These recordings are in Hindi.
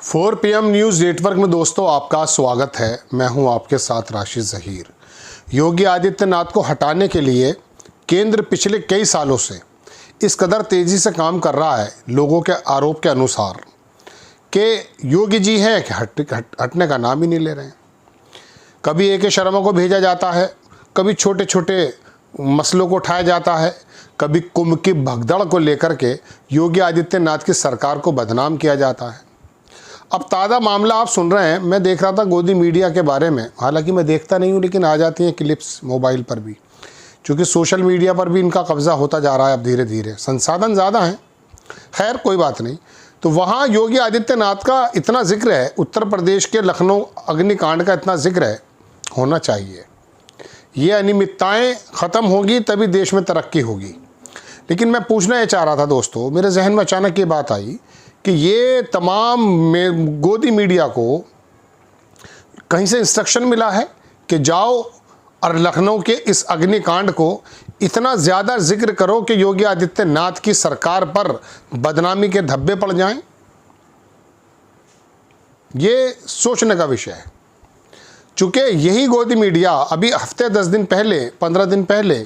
4 PM न्यूज़ नेटवर्क में दोस्तों आपका स्वागत है। मैं हूं आपके साथ राशिद ज़हीर। योगी आदित्यनाथ को हटाने के लिए केंद्र पिछले कई सालों से इस कदर तेज़ी से काम कर रहा है, लोगों के आरोप के अनुसार कि योगी जी हैं कि हटने का नाम ही नहीं ले रहे हैं। कभी AK शर्मा को भेजा जाता है, कभी छोटे छोटे मसलों को उठाया जाता है, कभी कुंभ की भगदड़ को लेकर के योगी आदित्यनाथ की सरकार को बदनाम किया जाता है। अब ताज़ा मामला आप सुन रहे हैं। मैं देख रहा था गोदी मीडिया के बारे में, हालांकि मैं देखता नहीं हूँ लेकिन आ जाती हैं क्लिप्स मोबाइल पर भी, क्योंकि सोशल मीडिया पर भी इनका कब्ज़ा होता जा रहा है अब धीरे धीरे, संसाधन ज़्यादा हैं। खैर कोई बात नहीं। तो वहाँ योगी आदित्यनाथ का इतना जिक्र है, उत्तर प्रदेश के लखनऊ अग्निकांड का इतना जिक्र है, होना चाहिए। ये अनियमितताएँ ख़त्म होगी तभी देश में तरक्की होगी। लेकिन मैं पूछना ये चाह रहा था दोस्तों, मेरे जहन में अचानक ये बात आई कि ये तमाम गोदी मीडिया को कहीं से इंस्ट्रक्शन मिला है कि जाओ और लखनऊ के इस अग्निकांड को इतना ज़्यादा जिक्र करो कि योगी आदित्यनाथ की सरकार पर बदनामी के धब्बे पड़ जाएं। ये सोचने का विषय है, चूँकि यही गोदी मीडिया अभी हफ्ते 10 दिन पहले 15 दिन पहले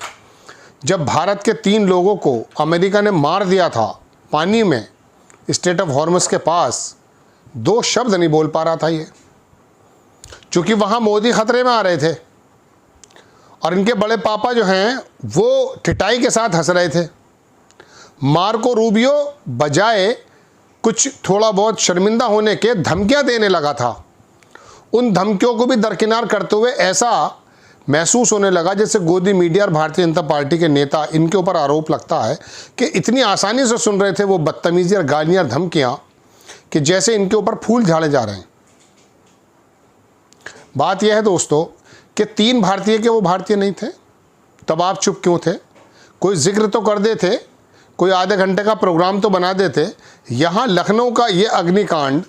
जब भारत के 3 लोगों को अमेरिका ने मार दिया था पानी में स्ट्रेट ऑफ हॉर्मस के पास, 2 शब्द नहीं बोल पा रहा था ये, क्योंकि वहाँ मोदी खतरे में आ रहे थे और इनके बड़े पापा जो हैं वो ठिठाई के साथ हंस रहे थे। मार्को रूबियो बजाय कुछ थोड़ा बहुत शर्मिंदा होने के धमकियाँ देने लगा था। उन धमकियों को भी दरकिनार करते हुए ऐसा महसूस होने लगा जैसे गोदी मीडिया और भारतीय जनता पार्टी के नेता, इनके ऊपर आरोप लगता है कि इतनी आसानी से सुन रहे थे वो बदतमीजी और गालियां धमकियां कि जैसे इनके ऊपर फूल झाड़े जा रहे हैं। बात यह है दोस्तों कि 3 भारतीय के वो भारतीय नहीं थे, तब आप चुप क्यों थे? कोई जिक्र तो कर देते, कोई आधे घंटे का प्रोग्राम तो बना देते। यहाँ लखनऊ का ये अग्निकांड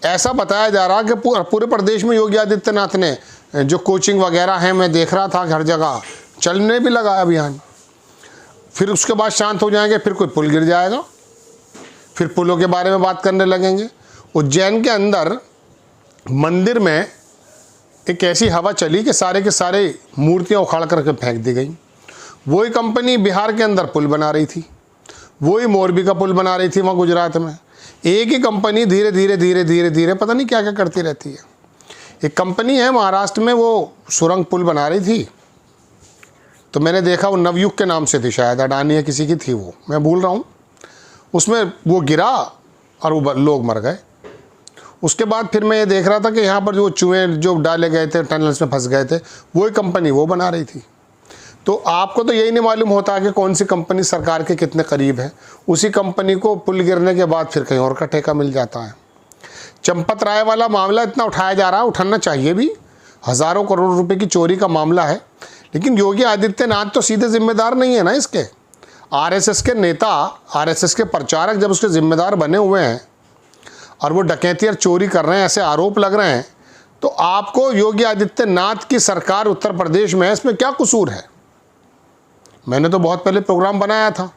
ऐसा बताया जा रहा कि पूरे प्रदेश में योगी आदित्यनाथ ने जो कोचिंग वगैरह हैं, मैं देख रहा था हर जगह चलने भी लगा अभियान। फिर उसके बाद शांत हो जाएंगे, फिर कोई पुल गिर जाएगा, फिर पुलों के बारे में बात करने लगेंगे। उज्जैन के अंदर मंदिर में एक ऐसी हवा चली कि सारे के सारे मूर्तियां उखाड़ करके फेंक दी गई। वही कंपनी बिहार के अंदर पुल बना रही थी, वही मोरबी का पुल बना रही थी वहाँ गुजरात में। एक ही कंपनी धीरे धीरे धीरे धीरे धीरे पता नहीं क्या क्या करती रहती है। एक कंपनी है महाराष्ट्र में, वो सुरंग पुल बना रही थी, तो मैंने देखा वो नवयुग के नाम से थी, शायद अडानी या किसी की थी, वो मैं भूल रहा हूँ। उसमें वो गिरा और वो लोग मर गए। उसके बाद फिर मैं ये देख रहा था कि यहाँ पर जो चूहे जो डाले गए थे, टनल्स में फंस गए थे, वही कंपनी वो बना रही थी। तो आपको तो यही नहीं मालूम होता कि कौन सी कंपनी सरकार के कितने करीब है। उसी कंपनी को पुल गिरने के बाद फिर कहीं और का ठेका मिल जाता है। चंपत राय वाला मामला इतना उठाया जा रहा है, उठाना चाहिए भी, हज़ारों करोड़ रुपए की चोरी का मामला है, लेकिन योगी आदित्यनाथ तो सीधे जिम्मेदार नहीं है ना इसके। RSS के नेता, RSS के प्रचारक जब उसके जिम्मेदार बने हुए हैं और वो डकैती और चोरी कर रहे हैं, ऐसे आरोप लग रहे हैं, तो आपको योगी आदित्यनाथ की सरकार उत्तर प्रदेश में है, इसमें क्या कसूर है? मैंने तो बहुत पहले प्रोग्राम बनाया था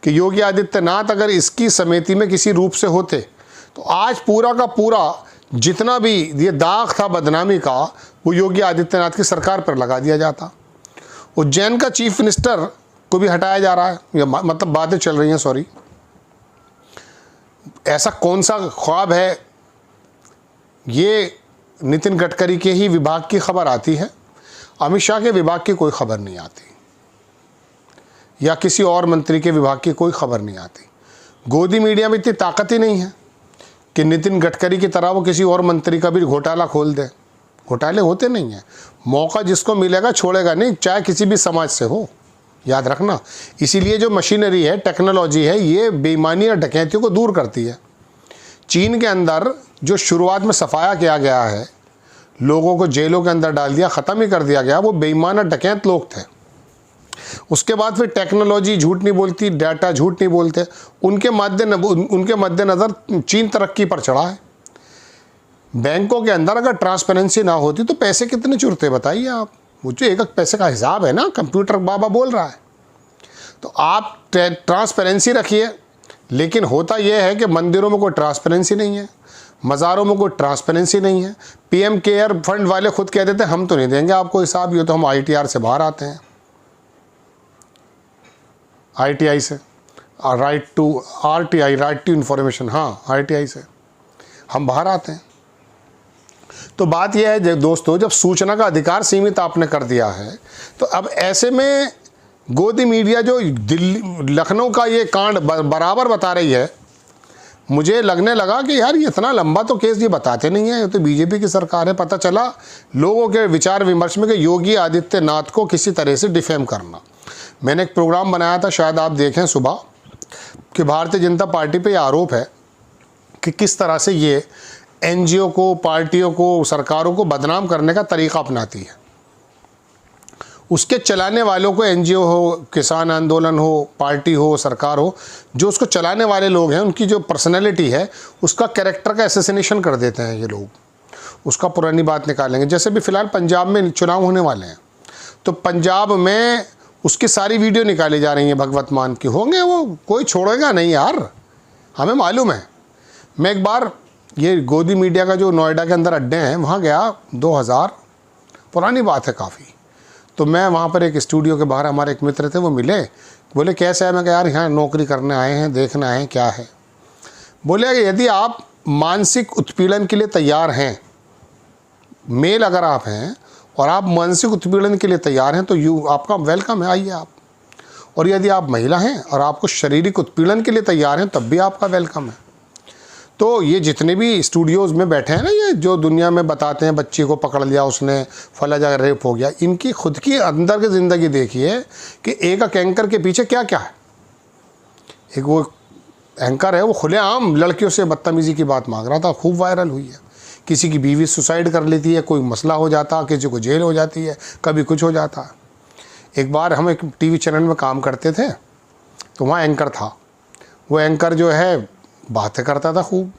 कि योगी आदित्यनाथ अगर इसकी समिति में किसी रूप से होते तो आज पूरा का पूरा जितना भी ये दाग था बदनामी का, वो योगी आदित्यनाथ की सरकार पर लगा दिया जाता। उज्जैन का चीफ मिनिस्टर को भी हटाया जा रहा है, या मतलब बातें चल रही हैं, सॉरी। ऐसा कौन सा ख्वाब है? ये नितिन गडकरी के ही विभाग की खबर आती है, अमित शाह के विभाग की कोई खबर नहीं आती, या किसी और मंत्री के विभाग की कोई खबर नहीं आती। गोदी मीडिया में इतनी ताकत ही नहीं है कि नितिन गडकरी की तरह वो किसी और मंत्री का भी घोटाला खोल दे। घोटाले होते नहीं हैं, मौका जिसको मिलेगा छोड़ेगा नहीं, चाहे किसी भी समाज से हो, याद रखना। इसीलिए जो मशीनरी है, टेक्नोलॉजी है, ये बेईमानी और डकैतियों को दूर करती है। चीन के अंदर जो शुरुआत में सफाया किया गया है, लोगों को जेलों के अंदर डाल दिया, ख़त्म ही कर दिया गया, वो बेईमान और डकैत लोग थे। उसके बाद फिर टेक्नोलॉजी झूठ नहीं बोलती, डाटा झूठ नहीं बोलते, उनके मद्देनज़र चीन तरक्की पर चढ़ा है। बैंकों के अंदर अगर ट्रांसपेरेंसी ना होती तो पैसे कितने चुरते बताइए आप। मुझे एक पैसे का हिसाब है ना, कंप्यूटर बाबा बोल रहा है। तो आप ट्रांसपेरेंसी रखिए, लेकिन होता यह है कि मंदिरों में कोई ट्रांसपेरेंसी नहीं है। मज़ारों में कोई ट्रांसपेरेंसी नहीं है। पीएम केयर फंड वाले खुद कह देते हैं हम तो नहीं देंगे आपको हिसाब, ये तो हम आईटीआर से बाहर आते हैं, आईटीआई से, right to RTI, right to information, हाँ आरटीआई से हम बाहर आते हैं। तो बात यह है दोस्तों, जब सूचना का अधिकार सीमित आपने कर दिया है, तो अब ऐसे में गोदी मीडिया जो दिल्ली लखनऊ का ये कांड बराबर बता रही है, मुझे लगने लगा कि यार ये इतना लंबा तो केस ये बताते नहीं है, ये तो बीजेपी की सरकार है। पता चला लोगों के विचार विमर्श में कि योगी आदित्यनाथ को किसी तरह से डिफेम करना। मैंने एक प्रोग्राम बनाया था, शायद आप देखें सुबह, कि भारतीय जनता पार्टी पे आरोप है कि किस तरह से ये एनजीओ को, पार्टियों को, सरकारों को बदनाम करने का तरीका अपनाती है। उसके चलाने वालों को, एनजीओ हो, किसान आंदोलन हो, पार्टी हो, सरकार हो, जो उसको चलाने वाले लोग हैं, उनकी जो पर्सनैलिटी है उसका कैरेक्टर का असैसिनेशन कर देते हैं ये लोग, उसका पुरानी बात निकालेंगे। जैसे भी फ़िलहाल पंजाब में चुनाव होने वाले हैं, तो पंजाब में उसकी सारी वीडियो निकाली जा रही हैं भगवत मान की, होंगे वो, कोई छोड़ेगा नहीं यार, हमें मालूम है। मैं एक बार ये गोदी मीडिया का जो नोएडा के अंदर अड्डे हैं वहाँ गया, 2000 पुरानी बात है काफ़ी। तो मैं वहाँ पर एक स्टूडियो के बाहर, हमारे एक मित्र थे, वो मिले, बोले कैसे है? मैं कहा यार यहाँ नौकरी करने आए हैं, देखना है क्या है। बोले कि यदि आप मानसिक उत्पीड़न के लिए तैयार हैं, मेल अगर आप हैं और आप मानसिक उत्पीड़न के लिए तैयार हैं, तो आपका वेलकम है, आइए आप। और यदि आप महिला हैं और आपको शारीरिक उत्पीड़न के लिए तैयार हैं, तब भी आपका वेलकम है। तो ये जितने भी स्टूडियोज़ में बैठे हैं ना, ये जो दुनिया में बताते हैं बच्ची को पकड़ लिया उसने, फला जगह रेप हो गया, इनकी खुद की अंदर की ज़िंदगी देखिए कि एक एंकर के पीछे क्या क्या है। एक वो एंकर है, वो खुलेआम लड़कियों से बदतमीज़ी की बात मांग रहा था, खूब वायरल हुई है। किसी की बीवी सुसाइड कर लेती है, कोई मसला हो जाता, किसी को जेल हो जाती है, कभी कुछ हो जाता। एक बार हम एक टीवी चैनल में काम करते थे, तो वहाँ एंकर था। वो एंकर जो है बातें करता था खूब।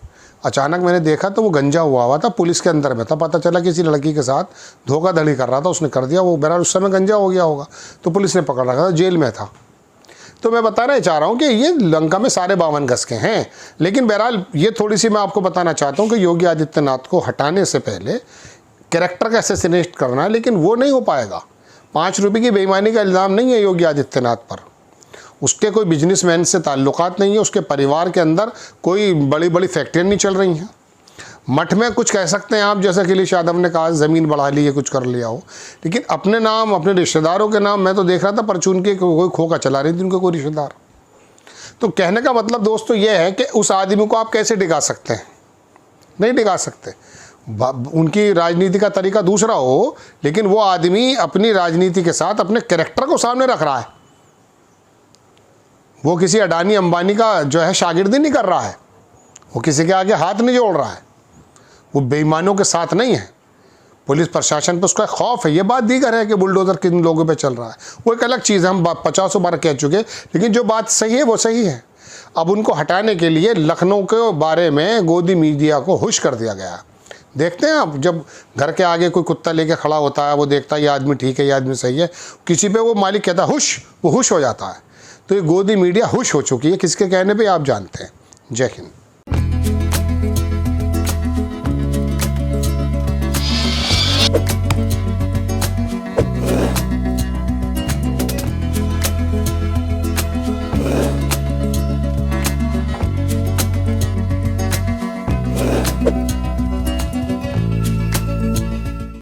अचानक मैंने देखा तो वो गंजा हुआ था, पुलिस के अंदर में था। पता चला किसी लड़की के साथ धोखाधड़ी कर रहा था, उसने कर दिया। वो बहरहाल उस समय गंजा हो गया होगा, तो पुलिस ने पकड़ रखा था, जेल में था। तो मैं बताना चाह रहा हूँ कि ये लंका में सारे 52 गज के हैं। लेकिन बहरहाल ये थोड़ी सी मैं आपको बताना चाहता हूँ कि योगी आदित्यनाथ को हटाने से पहले कैरेक्टर का असैसिनेट करना है, लेकिन वो नहीं हो पाएगा। 5 रुपये की बेईमानी का इल्ज़ाम नहीं है योगी आदित्यनाथ पर, उसके कोई बिजनेसमैन से ताल्लुकात नहीं है, उसके परिवार के अंदर कोई बड़ी बड़ी फैक्ट्रियाँ नहीं चल रही हैं। मठ में कुछ कह सकते हैं आप, जैसा अखिलेश यादव ने कहा ज़मीन बढ़ा ली है, कुछ कर लिया हो, लेकिन अपने नाम, अपने रिश्तेदारों के नाम, मैं तो देख रहा था परचून के कोई खोखा चला रही थी उनके कोई रिश्तेदार। तो कहने का मतलब दोस्तों ये है कि उस आदमी को आप कैसे डिगा सकते हैं? नहीं डिगा सकते। उनकी राजनीति का तरीका दूसरा हो, लेकिन वो आदमी अपनी राजनीति के साथ अपने कैरेक्टर को सामने रख रहा है। वो किसी अडानी अंबानी का जो है शागिर्दी नहीं कर रहा है, वो किसी के आगे हाथ नहीं जोड़ रहा है, वो बेईमानों के साथ नहीं है। पुलिस प्रशासन पर उसका खौफ है, ये बात दीगर है कि बुलडोज़र किन लोगों पे चल रहा है, वो एक अलग चीज़ है, हम 50 बार कह चुके। लेकिन जो बात सही है वो सही है। अब उनको हटाने के लिए लखनऊ के बारे में गोदी मीडिया को हुश कर दिया गया। देखते हैं आप, जब घर के आगे कोई कुत्ता लेके खड़ा होता है, वो देखता है ये आदमी ठीक है, ये आदमी सही है, किसी पे वो मालिक कहता है हुश, वो हुश हो जाता है। तो ये गोदी मीडिया हुश हो चुकी है, किसके कहने पे आप जानते हैं। जय हिंद।